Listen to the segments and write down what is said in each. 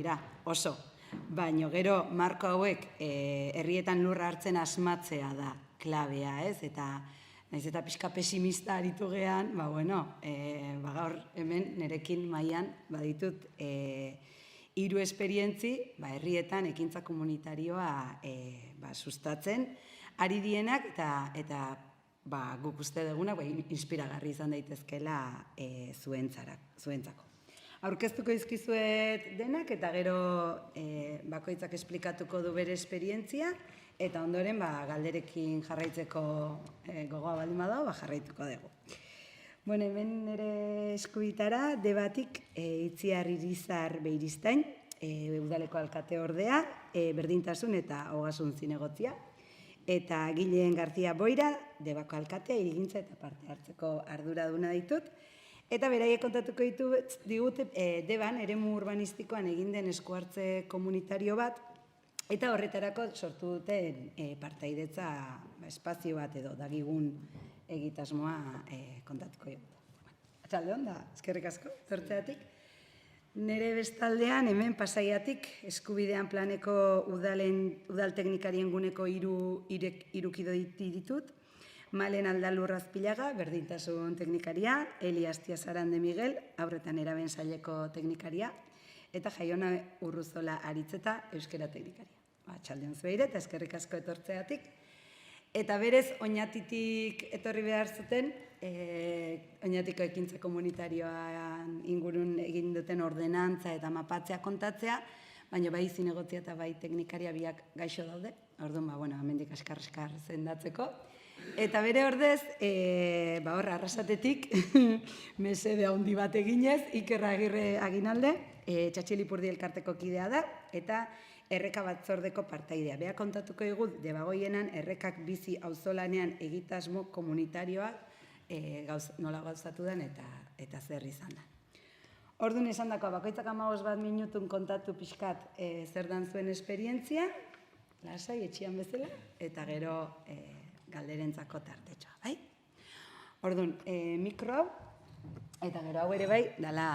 dira, oso. Baina gero marko hauek herrietan lurra hartzen asmatzea da klabea, ez? Eta naiz eta pixka pesimista aritu gean, gaur hemen nerekin mailan baditut 3 esperientzi herrietan ekintza komunitarioa sustatzen ari dienak eta guk uste duguna inspiragarri izan daitezkela zuentzako. Aurkeztuko izkizuet denak eta gero bakoitzak esplikatuko du bere esperientzia eta ondoren galderekin jarraitzeko gogoa baldin badago jarraituko dugu. Hemen nire eskubitara debatik Itziar Irizar Beiriztain, udaleko alkate ordea, berdintasun eta ogasun zinegotzia, eta Gileen Garzia Boira, debako alkatea, hirigintza eta parte hartzeko arduraduna ditut, eta beraiek kontatuko digute deban eremu urbanistikoan egin den eskuhartze komunitario bat, eta horretarako sortu duten partaidetza espazio bat edo dagigun egitasmoa kontatuko dugu. Atxalde hon da, eskerrik asko, zortzeatik. Nere bestaldean hemen Pasaiatik eskubidean planeko udal teknikarien guneko 3 kido ditut, Malen Aldalur Azpilaga, berdintasun teknikaria, Eli Astiazaran de Miguel, haurretan eraben saileko teknikaria, eta Jaiona Urruzola Aritzeta, euskera teknikaria. Atxaldeon zueire eta eskerrik asko etortzeatik. Eta berez, Oñatitik etorri behar zuten, Oñatiko ekintza komunitarioan ingurun egin duten ordenantza eta mapatzea kontatzea, baina bai zinegotzia eta bai teknikaria biak gaixo daude, orduan, hemendik askar zendatzeko. Eta bere ordez, Arrasatetik, mesede handi bat eginez, Iker Agirre Aginalde, Txatxilipurdi elkarteko kidea da, eta Erreka Batzordeko partaidea. Bea kontatuko dugu, debagoienan Errekak bizi auzolanean egitasmo komunitarioa nola gauzatu den eta zer izan da. Orduan esan dako, bakoitzak 15 minutun kontatu pixkat zer dan zuen esperientzia, lasai, etxian bezala, eta gero galderentzako tartetxoa, bai? Orduan, mikro hau, eta gero hau ere bai, dala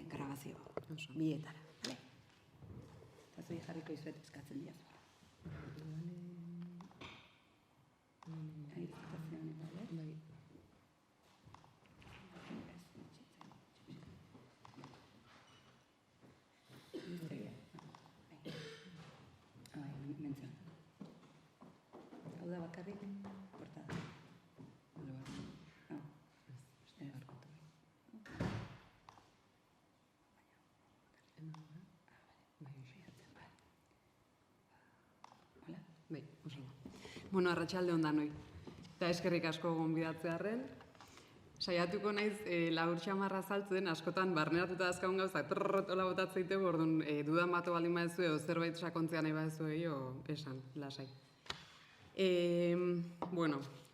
grabazio bietara. Eta zui jarriko izuet eskatzen dira. Hau da bakarrik, portada. Arratsalde on danoi. Eta eskerrik asko gonbidatzearren. Saiatuko naiz labur xamarra azaltzen, askotan barneratuta dazkagun gauzak trrrrotola botatzen ditugu, orduan dudan bato baldin badezu edo zerbait sakontzea nahi badezu esan, lasai.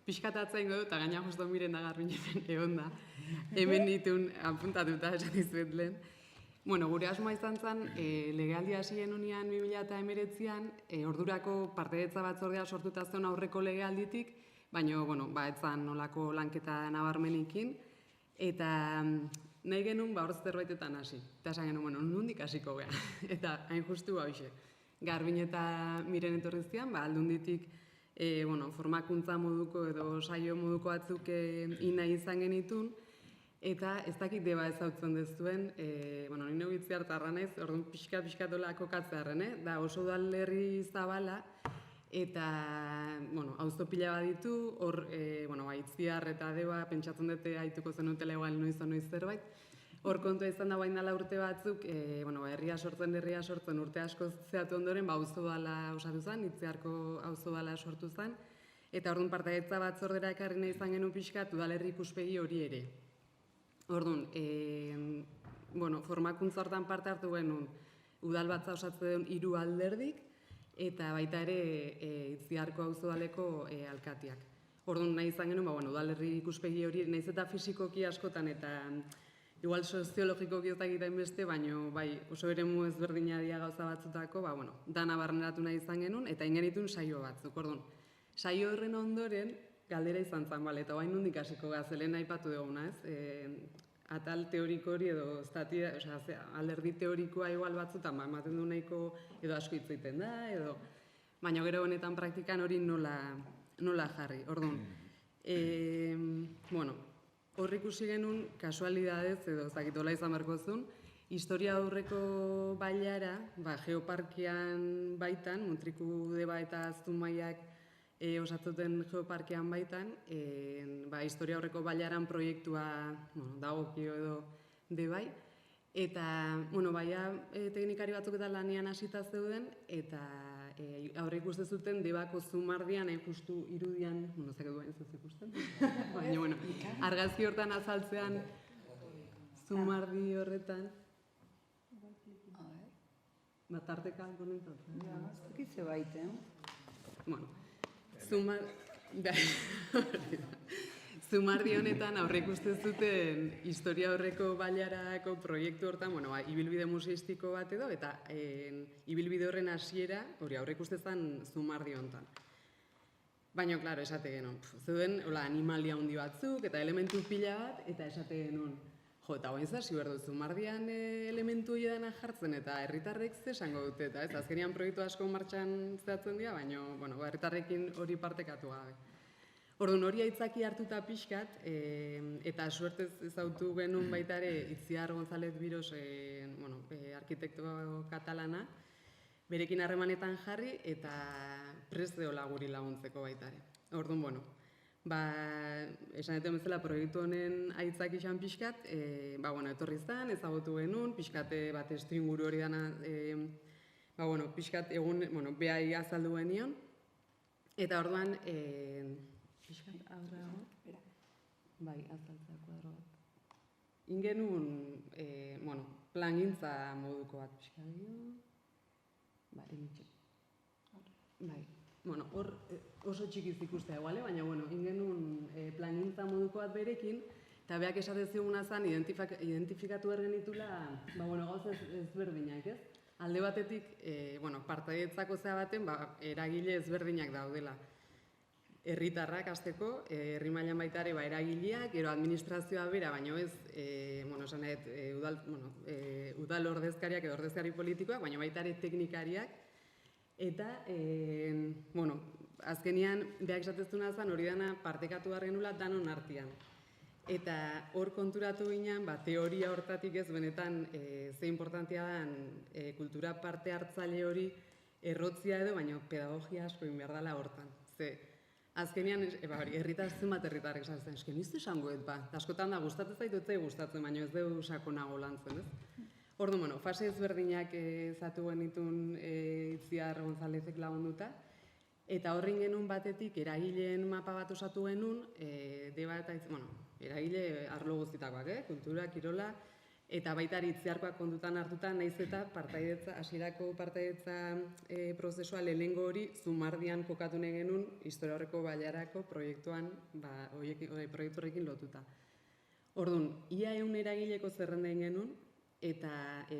Pixkatatzen ingo dut, eta gaina justo miren da Garbin egon da. Hemen ditun apuntatuta esan dizuet lehen. Gure asmoa izan zen, legealdi hasien unian 2019an, ordurako partaidetza batzordea sortuta zen aurreko legealditik, baina, etzan nolako lanketa nabarmenikin, eta nahi genuen hor zerbaitetan hasi. Eta esan genuen, nondik hasiko geha. Eta hain justu hauxe. Garbin eta miren etorrizian, aldunditik formakuntza moduko edo saio moduko batzuk nahi izan genitun, eta ez dakit deba ezautzen dezuen, nire Itziar tarra naiz, orduan pixka-pixkatola kokatzearen, da oso udalerri zabala, eta auzo pila bat ditu, hor Itziar eta deba pentsatzen dute haituko zenutela egal noiz zerbait, hor kontua izan da bain dela urte batzuk, herria sortzen urte asko zehatu ondoren, auzo dala osatu zen, Itziarko auzo dala sortu zen, eta orduan partaidetza batzordera ekarri nahi izan genuen pixkat udalerri ikuspegi hori ere. Orduan, formakuntza hortan parte hartu genuen udal batza osatzen duen 3 alderdik, eta baita ere Itziarko auzodaleko alkatiak. Orduan nahi izan genuen, udalerri ikuspegi hori, nahiz eta fisikoki askotan eta igual soziologikoki ez dakit hainbeste, baina oso eremu ezberdina dira gauza batzutako, dana barneratu nahi izan genuen, eta ingenitun saio batzuk. Orduan, saio horren ondoren, galdera izan zen, eta bain nondik hasiko gazelen aipatu duguna, ez? atal teoriko hori edo alderdi teorikoa igual batzutan ematen du nahiko edo asko hitz egiten da, edo baina gero honetan praktikan hori nola jarri. Orduan, bueno, hor ikusi genuen kasualidadez edo zakitola izan beharko zuen, historia aurreko bailara, geoparkean baitan, Montriku Deba eta Zumaiak osatzuten geoparkean baitan, historia aurreko bailaran proiektua dagokio edo Debai, eta, baia teknikari batzuk eta lanian hasita zeuden, eta aurre ikusten zuten Debako Zumardian, justu irudian, zake duen ez ikusten, baina, argazki hortan azaltzean Zumardi horretan, tarteka konentatzen. Ez dakitze baite, Bueno, Zumardi honetan aurre ikusten zuten historia horreko bailarako proiektu hortan, ibilbide museistiko bat edo, eta ibilbide horren hasiera, hori aurre ikusten zen Zumardi honetan. Baina, klaro, esate genuen, zeuden animalia handi batzuk eta elementu pila bat, eta esate genuen, eta guain zasi behar dut, Zumardian elementu hori dena jartzen, eta herritarrek ze esango dute, eta ez, azkenian proiektu asko martxan zehatzen dira, baina, herritarrekin hori partekatu gabe. Orduan hori aitzaki hartuta pixkat, eta suertez ezautu genuen baita ere Itziar González Biros, arkitekto katalana, berekin harremanetan jarri eta prest deola guri laguntzeko baita ere. Orduan, esan eten bezala proiektu honen aitzaki izan pixkat, etorri zen, ezagutu genuen, pixkat bat estu inguru hori dana, pixkat egun, behai azaldu genion, eta orduan, pixkat aurrago, bai, azaltzea kuadro bat. Ingenuen, plangintza moduko bat pixkat dio, emitxe. Bai, hor oso txikiz ikustea eguale, baina, ingenuen plangintza moduko bat berekin, eta beak esate ziguna zen, identifikatu ergenitula, gauza ezberdinak, ez? Alde batetik, partaidetzako zea baten, eragile ezberdinak daudela. Herritarrak hasteko, herri mailan baita ere eragileak, gero administrazioa bera, baina ez, udal ordezkariak edo ordezkari politikoak, baina baita ere teknikariak, eta, azkenian, behak esateztuna zen, hori dana partekatu behar genula danon artean. Eta hor konturatu ginen, teoria hortatik ez benetan ze importantia den kultura parte hartzaile hori errotzia edo, baina pedagogia asko egin behar dela hortan. Azkenian, herritar zenbat herritarrek esatzen, eske nizte esangoet, askotan da gustatzen zaitu etzai gustatzen, baina ez dugu sakonago lantzen, ez? Orduan, fase ezberdinak zatu genitun Itziar Gonzálezek lagunduta, eta horrin genuen batetik eragileen mapa bat osatu genuen, eragile arlo guztitakoak, kultura, kirola, eta baita Itziarkoak kontutan hartuta, naiz eta hasierako partaidetza prozesua lehenengo hori Zumardian kokatu nahi genuen historia horreko bailarako proiektuan, proiektu horrekin lotuta. Orduan, ia 100 eragileko zerrenda egin genuen, eta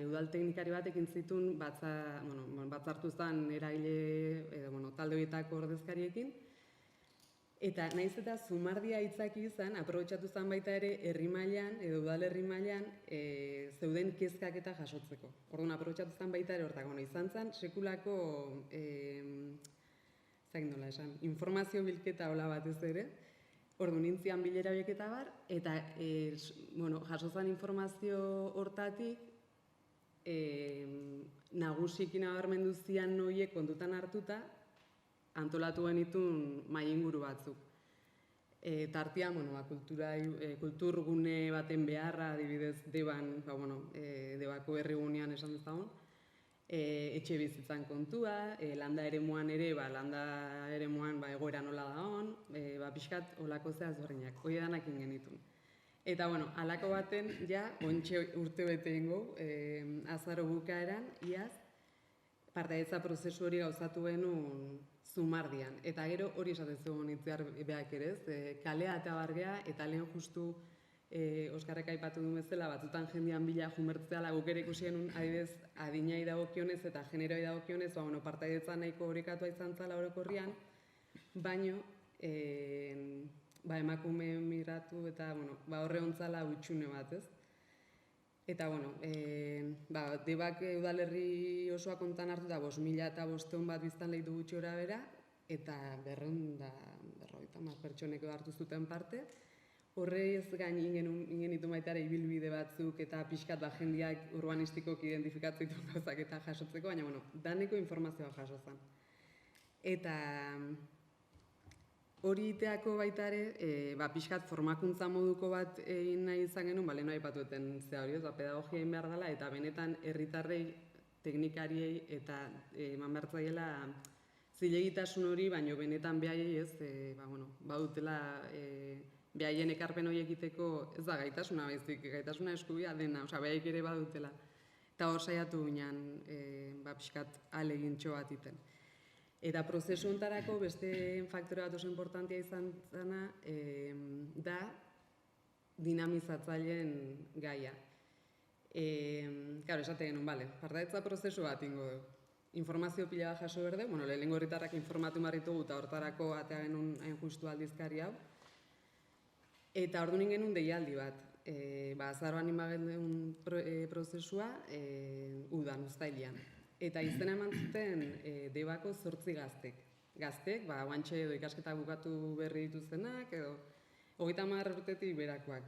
udal teknikari batekin zituen batzartu zen eragile talde horietako ordezkariekin, eta nahiz eta Zumardia aitzaki izan, aprobetxatu zen baita ere herri mailan edo udal herri mailan zeuden kezkak eta jasotzeko. Orduan, aprobetxatu zen baita ere hortak, izan zen sekulako informazio bilketa hola batez ere. Orduan, nintzian bilera horiek eta bar, eta jaso zen informazio hortatik nagusiki nabarmendu zian horiek kontutan hartuta antolatu genituen mahai inguru batzuk. Tartean, kulturgune baten beharra, adibidez, Deban, Debako herrigunean esan dezagun, etxe bizitzan kontua, landa eremuan ere, landa eremuan egoera nola dagoen, pixkat olako zehaz berdinak, hori danak ingenitun. Eta, halako baten, ontxe urte bete ingo, azaro bukaeran, iaz, partaidetza prozesu hori gauzatu genuen Zumardian. Eta gero hori esatezu Itziar behak ere, kalea eta bargea, eta lehen justu Oskarrek aipatu duen bezala, batzutan jendean bila jumertzeala guk ere ikusi genuen adibidez adinai dagokionez eta generoi dagokionez, partaidetza nahiko horikatua izan zala orokorrian, baino emakume migratu eta horre ontzala utxune bat, ez? Eta, bueno, Debak udalerri osoa kontan hartu da 5.500 bat biztan lehitu gutxi gora bera, eta 250 pertsoneko hartu zuten parte. Horrez gain ingenitu baitare ibilbide batzuk eta pixkat jendiak urbanistikoak identifikatzen dituen gauzak eta jasotzeko, baina, bueno, daneko informazioa jaso zen. Eta hori iteako baita ere, pixkat formakuntza moduko bat egin nahi izan genuen, lehen aipatueten zea hori, pedagogia egin behar dela, eta benetan herritarrei, teknikariei eta eman behar zaiela zilegitasun hori, baino benetan behaiei ez, badutela behaien ekarpen hori egiteko ez da gaitasuna baizik, gaitasuna eskubia dena, behaiek ere badutela. Eta hor saiatu ginen, pixkat ahalegintxo bat iten. Eta prozesu hontarako beste faktore bat oso importantea izan zena da dinamizatzaileen gaia. Claro, esate genuen, partaidetza prozesu bat ingo du. Informazio pila bat jaso berde, lehenengo herritarrak informatu marritugu eta hortarako atea genuen hain justu aldizkari hau. Eta orduan genuen deialdi bat. Azaroan inbagen prozesua udan, uztailean. Eta izena eman zuten Debako 8 gaztek. Gaztek, guantxe edo ikasketak bukatu berri dituztenak, edo 30 urtetik berakoak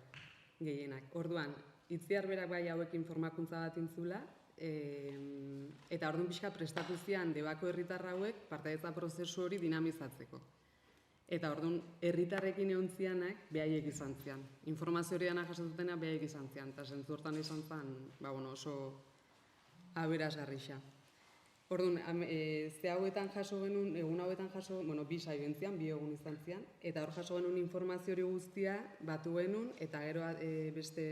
gehienak. Orduan, Itziar berak bai hauekin formakuntza bat intzula, eta orduan pixka prestatu zian Debako herritar hauek partaidetza prozesu hori dinamizatzeko. Eta orduan, herritarrekin egon zianak behaiek izan zian. Informazio hori dana jasatutena behaiek izan zian, eta zentzu hortan izan zen, oso aberasgarria. Orduan, ze hauetan jaso genuen, egun hauetan jaso, 2 saio entzian, 2 egun izan zian, eta hor jaso genuen informazio hori guztia batu genuen, eta gero beste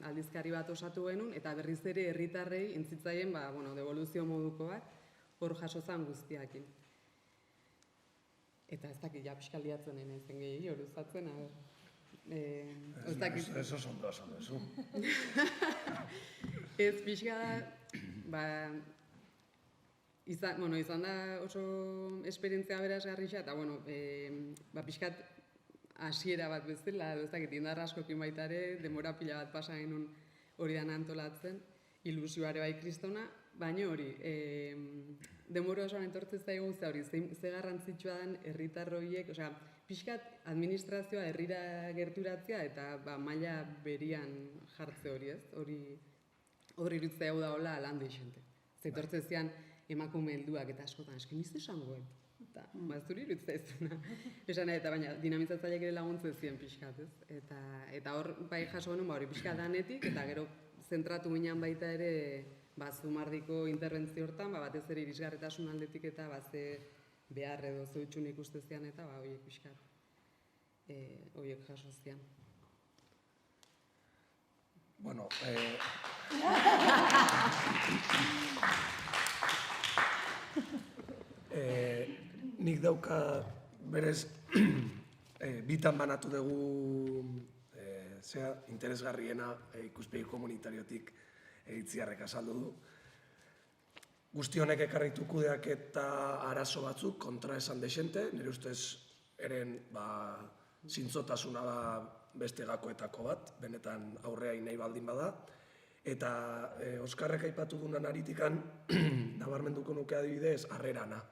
aldizkari bat osatu genuen, eta berriz ere herritarrei entzitzaien, devoluzio moduko bat, hor jaso zen guztiakin. Eta ez dakit, pixka liatzen zen gehi, hori uzatzen, Ez oso ondo esan duzu. Ez pixka da, izan da oso esperientzia berazgarria, eta pixkat hasiera bat bezala, ez dakit, indar askokin baita ere, denbora pila bat pasa genuen hori dana antolatzen, ilusioare bai kristona, baina hori, denbora osoan entortzen zaigu ze hori, ze garrantzitsua den herritarroiek, pixkat administrazioa herrira gerturatzea eta maila berian jartze hori, ez? Hori irutzea da hola landu isente. Zetortzen zian emakume helduak eta askotan, eski niz esangoen. Eta mazuri irutzea izuna. Esan eta baina dinamizatzaileak ere laguntzen ziren pixkat, ez? Eta hor bai jaso genuen hori pixkat danetik eta gero zentratu ginen baita ere Zumardiko interbentzio hortan, batez ere irisgarritasun aldetik eta ze behar edo ze hutsun ikustezian eta horiek pixkat, horiek jaso zian. Bueno, nik dauka berez bitan banatu dugu interesgarriena ikuspegi komunitariotik Itziarrek azaldu du. Guzti honek ekarritu kudeak eta arazo batzuk kontra esan desente, nire ustez eren zintzotasuna da beste gakoetako bat, benetan aurrea nahi baldin bada. Eta Oskarrek aipatu dunan aritikan, nabarmenduko nuke adibidez, harrerana.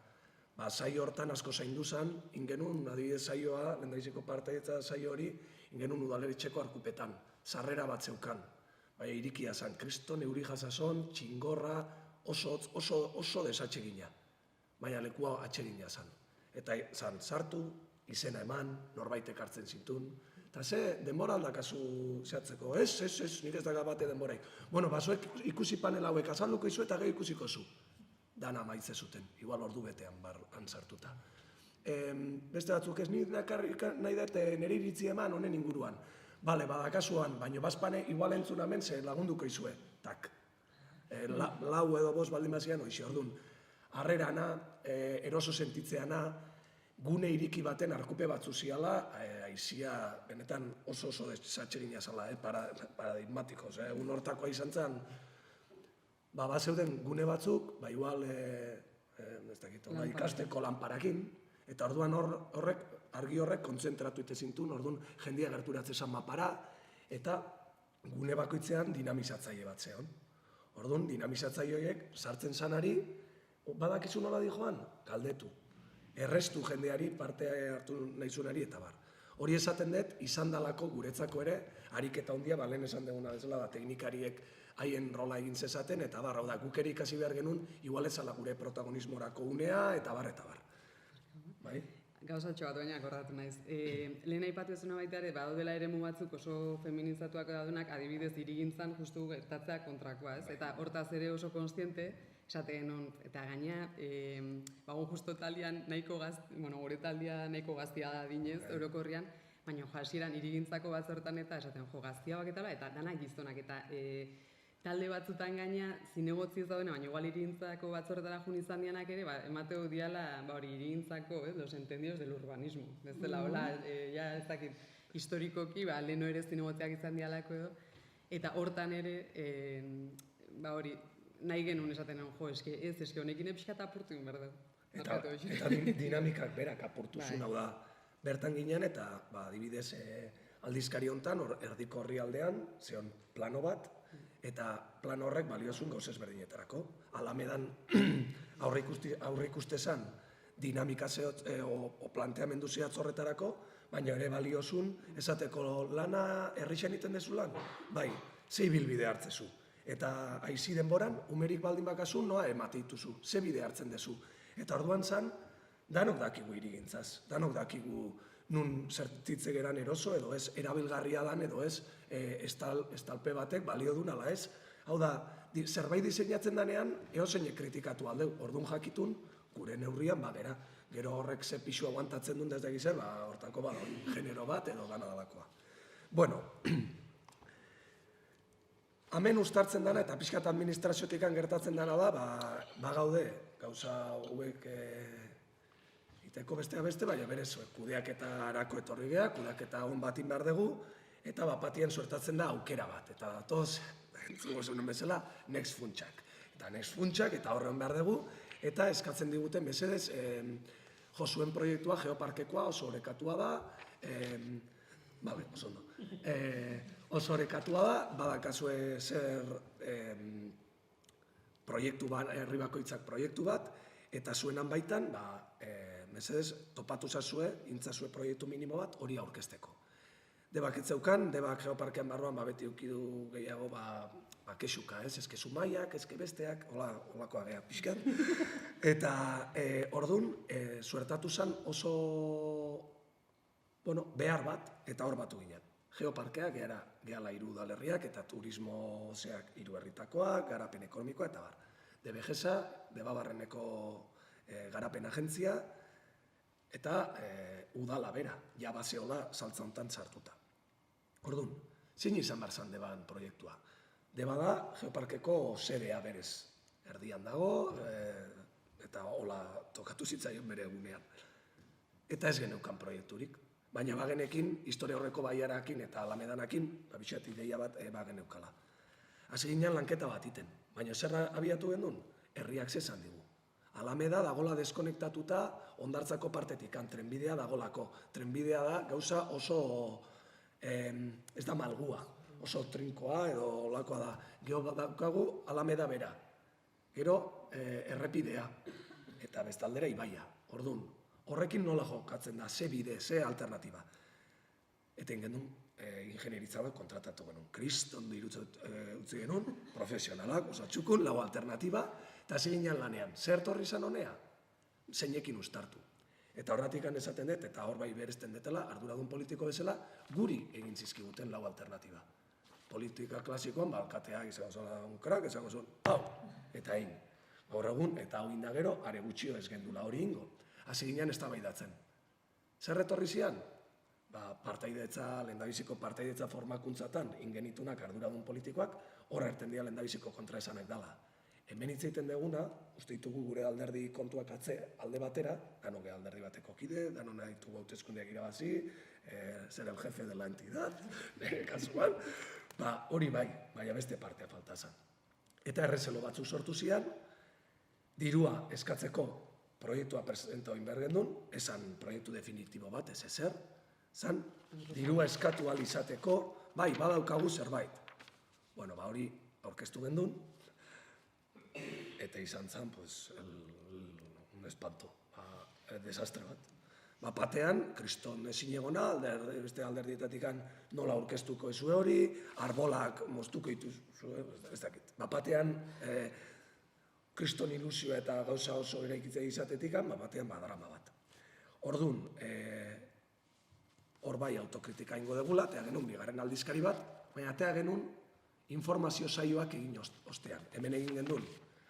Saio hortan asko zaindu zen, ingenun adibidez saioa, lehendabiziko partaidetza saio hori, ingenun udalerritxeko arkupetan, sarrera bat zeukan. Baina irikia zen, kriston, euri jasason, txingorra, oso desatsegina. Baina lekua atsegina zen. Eta zan, sartu, izena eman, norbaitek hartzen zintun. Eta ze, denbora aldakazu zehatzeko, ez, nire ez daga bate denboraik. Bueno, basoek ikusi panel hauek azalduko izu eta gehi ikusiko zu. Dana maitze zuten, igual ordu betean barran sartuta. Beste batzuk ez nahi dut nire iritzi eman honen inguruan. Bale, badakasuan, baina bazpane igual entzun hemen ze lagunduko izue, tak. 4 edo 5 baldin bazian, oixe, orduan. Harrerana, eroso sentitzeana, gune iriki baten arkupe batzu ziala, aizia benetan oso desatsegina zala, paradigmatikoz. Egun hortakoa izan zen, bazeuden gune batzuk, igual, ikasteko lanparakin, eta orduan argi horrek kontzentratu itezintun, orduan jendia gerturatzen zan mapara, eta gune bakoitzean dinamizatzaile bat zeon. Orduan, dinamizatzaile horiek sartzen zanari, badakizu nola di joan? Galdetu. Errestu jendeari, parte hartu nahizunari eta bar. Hori esaten dut, izan dalako guretzako ere, ariketa handia, lehen esan duguna bezala, teknikariek haien rola egin zezaten, eta bar, hau da, guk ere ikasi behar genuen, igual ezala gure protagonismorako unea, eta bar, eta bar. Bai? Gauzatxo bat baina akordatu naiz. Lehen aipatu ezuna baita ere, badaudela eremu batzuk oso feminizatuak daudenak, adibidez hirigintzan justu gertatzea kontrakoa, ez? Eta hortaz ere oso konstiente, esaten hon, eta gaina, bago justo taldean nahiko gure taldea nahiko gaztia da dinez, orokorrian, baina hasieran hirigintzako batzortan eta esaten gaztia baketala, eta danak gizonak, eta talde batzutan gaina zinegotzi ez daudena, baina igual hirigintzako batzortara jun izan dianak ere, emateu diala hori hirigintzako, los entendidos del urbanismo. Bezala, hola, ja ez dakit, historikoki, leheno ere zinegotziak izan dialako edo, eta hortan ere, hori, nahi genuen esaten eske honekin epixkat apurtu egin behar dugu. Eta dinamikak berak apurtu zuen, hau da, bertan ginen eta, adibidez, aldizkari hontan, erdiko horri aldean, zeon plano bat, eta plan horrek baliozun gauz ezberdinetarako. Alamedan aurre ikustezan dinamika o planteamendu zehatz horretarako, baina ere baliozun esateko lana herrixen iten dezu lan, bai, ze ibilbide hartzezu. Eta aizi denboran, umerik baldin bakazu, noa emate dituzu, ze bide hartzen dezu. Eta orduan zan, danok dakigu hirigintzaz, danok dakigu nun zertitze geran eroso, edo ez erabilgarria dan, edo ez estalpe batek balio duen ala ez. Hau da, zerbait diseinatzen danean, eozeinek kritikatu aldeu, orduan jakitun, gure neurrian, gero horrek ze pixu aguantatzen duen desde gizer, hortako genero bat edo dana dalakoa. Bueno, hemen ustartzen dana eta pixkat administraziotikan gertatzen dana da, gaude, gauza hauek iteko bestea beste, baina berez, kudeaketa arako etorri geha, kudeaketa hon batin behar dugu, eta batien suertatzen da aukera bat. Eta datoz, entzugo zeunen bezala, next funtsak. Eta next funtsak, eta horren behar dugu, eta eskatzen diguten bezedez, Josuen proiektua, geoparkekoa, oso orekatua da, oso ondo. Oso orekatua da, badakazue zer proiektu bat, herri bakoitzak proiektu bat, eta zuenan baitan, mesedez, topatu zazue, intzazue proiektu minimo bat, hori aurkezteko. Debak ez zeukan, debak geoparkean barruan beti eukidu gehiago kexuka, ezke zumaiak, ezke besteak, holakoa geha pixkan. Eta orduan, suertatu zen oso behar bat, eta hor batu ginen. Geoparkeak gehala hiru udalerriak eta turismo zeak hiru herritakoak, garapen ekonomikoa eta bar. DBGesa, Debabarreneko garapen agentzia, eta udala bera, ja bazeola saltza hontan sartuta. Orduan, zein izan barzan Deban proiektua? Deba da, geoparkeko sedea berez. Erdian dago, eta hola tokatu zitzaion bere egunean. Eta ez geneukan proiekturik. Baina bagenekin, historia horreko baiarakin eta alamedanakin, babixat ideia bat bageneukala. Hasi ginen lanketa bat iten, baina zerra abiatu gendun, herriak zezan digu. Alameda dagola deskonektatuta Hondartzako partetik, trenbidea dagolako. Trenbidea da gauza oso, ez da malgua, oso trinkoa edo olakoa da. Gero daukagu Alameda bera, gero errepidea eta bestaldera ibaia. Orduan, horrekin nola jokatzen da, ze bide, ze alternatiba. Eta ingendun, ingenieritza bat kontratatu genuen. Kriston utzi genuen, profesionalak, osatxukun, lau alternatiba, eta zein lanean. Zer torri izan honea? Zeinekin ustartu. Eta horretik esaten dut, eta hor bai berezten detela, arduradun politiko bezala, guri egin zizkiguten lau alternatiba. Politika klasikoan, alkateak izango zola unkrak, izango zola, hau, eta egin. Gaur egun, eta hau indagero, are gutxio ez gendula hori ingo. Hasi ginen ez da baidatzen. Zer retorri zian? Partaidetza, lehendabiziko partaidetza formakuntzatan, ingenitunak arduradun politikoak, horra erten dira lehendabiziko kontraesanak dela. Hemen hitz egiten duguna, uste ditugu gure alderdi kontuak alde batera, dano geha alderdi bateko kide, dano nahi ditugu hauteskundeak irabazi, zer el jefe de la entidad, nire kasuan, hori bai, baina beste partea falta zen. Eta errezelo batzuk sortu zian, dirua eskatzeko proiektua presentatu egin behar gendun, esan proiektu definitibo bat, ez ezer, zan dirua eskatu ahal izateko, bai, badaukagu zerbait, Bueno, hori aurkeztu gendun, eta izan zen, pues, un espanto, desastre bat. Batean, kriston ezin egona, beste alderdietatik nola aurkeztuko ezue hori, arbolak moztuko dituzue, ez dakit. Batean, kriston ilusioa eta gauza oso eraikitzea izatetik, batean drama bat. Orduan, hor bai autokritika ingo degula, eta genuen bigarren aldizkari bat, baina eta genuen informazio saioak egin ostean. Hemen egin gendun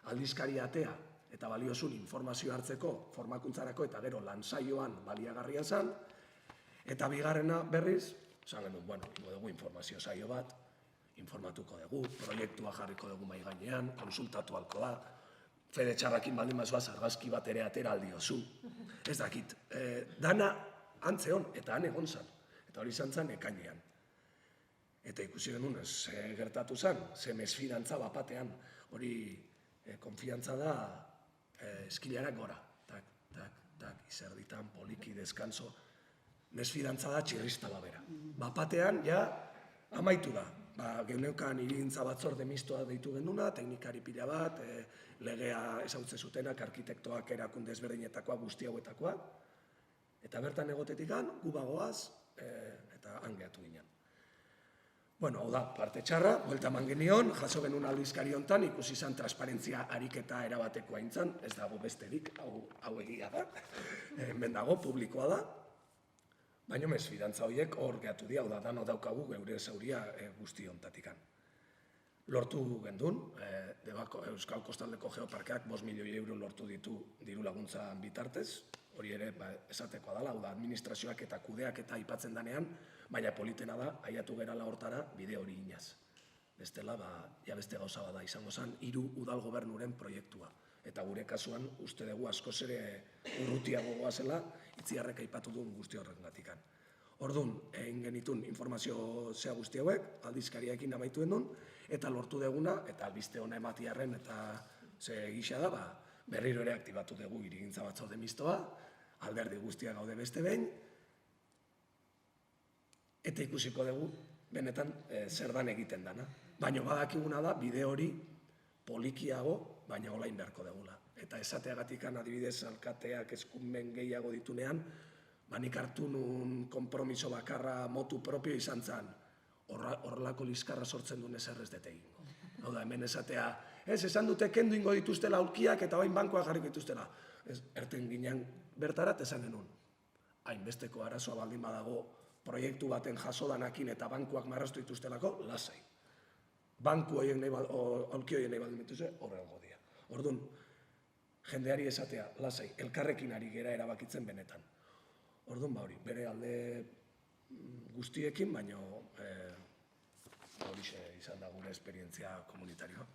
aldizkari atea eta baliosun informazio hartzeko, formakuntzarako eta gero lan saioan baliagarria zen, eta bigarrena berriz, esan genuen, bueno, ingo dugu informazio saio bat, informatuko dugu, proiektua jarriko dugu mai gainean, konsultatu halko da, fede txarrakin baldin bazua argazki bat ere atera aldiozu. Ez dakit, dana antzeon eta han egon zen, eta hori izan zen ekainean. Eta ikusi genuen, ze gertatu zen, ze mesfidantza batean, hori konfiantza da eskilarak gora, tak, tak, tak, izerditan, poliki, deskanso, mesfidantza da txirrista babera. Batean, ja, amaitu da. Geneukan hirigintza batzorde mistoa deitu genduna, teknikari pila bat, legea ezautze zutenak, arkitektoak, erakunde ezberdinetakoak, guzti hauetakoak, eta bertan egotetik gu bagoaz, eta angeatu ginen. Bueno, hau da, parte txarra, buelta eman genion, jaso genuen aldizkari hontan, ikusi izan transparentzia ariketa erabateko aintzan, ez dago besterik, hau egia da, hemen dago, publikoa da, baina mesfidantza horiek hor gehatu dira, hau da, dano daukagu geure zauria guzti hontatikan. Lortu gendun, Euskal Kostaldeko Geoparkeak 5 milioi euro lortu ditu diru laguntza bitartez, hori ere esatekoa dela, hau da, administrazioak eta kudeak eta aipatzen danean, baina politena da, aiatu gerala hortara bide hori inaz. Bestela, ja beste gauza bada izango zen, 3 udal gobernuren proiektua. Eta gure kasuan, uste dugu askoz ere urrutiago goazela, Itziarrek aipatu duen guzti horrengatik. Orduan, egin genitun informazio zea guzti hauek, aldizkariaekin amaitu duen, eta lortu deguna, eta albiste hona ematiarren, eta ze gisa da, berriro ere aktibatu dugu hirigintza batzorde mistoa, alderdi guztia gaude beste behin, eta ikusiko dugu, benetan, zer dan egiten dana. Baina badakiguna da, bide hori polikiago, baina olain beharko degula. Eta esateagatik adibidez alkateak eskumen gehiago ditunean, nik hartu nun konpromiso bakarra motu propio izan zen, horrelako liskarra sortzen duen ezer ez dute egingo. Hau da, hemen esatea, esan dute kendu ingo dituztela aulkiak eta bain bankoak jarriko dituztela. Erten ginen bertarat esan genuen. Hainbesteko arazoa baldin badago proiektu baten jasodanakin eta bankuak marraztu dituztelako, lasai. Banku aulki horien nahi baldin dituzte, horrengo dira. Orduan, jendeari esatea, lasai, elkarrekin ari gera erabakitzen benetan. Orduan, hori, bere alde guztiekin, baina horixe izan da gure esperientzia komunitarioa.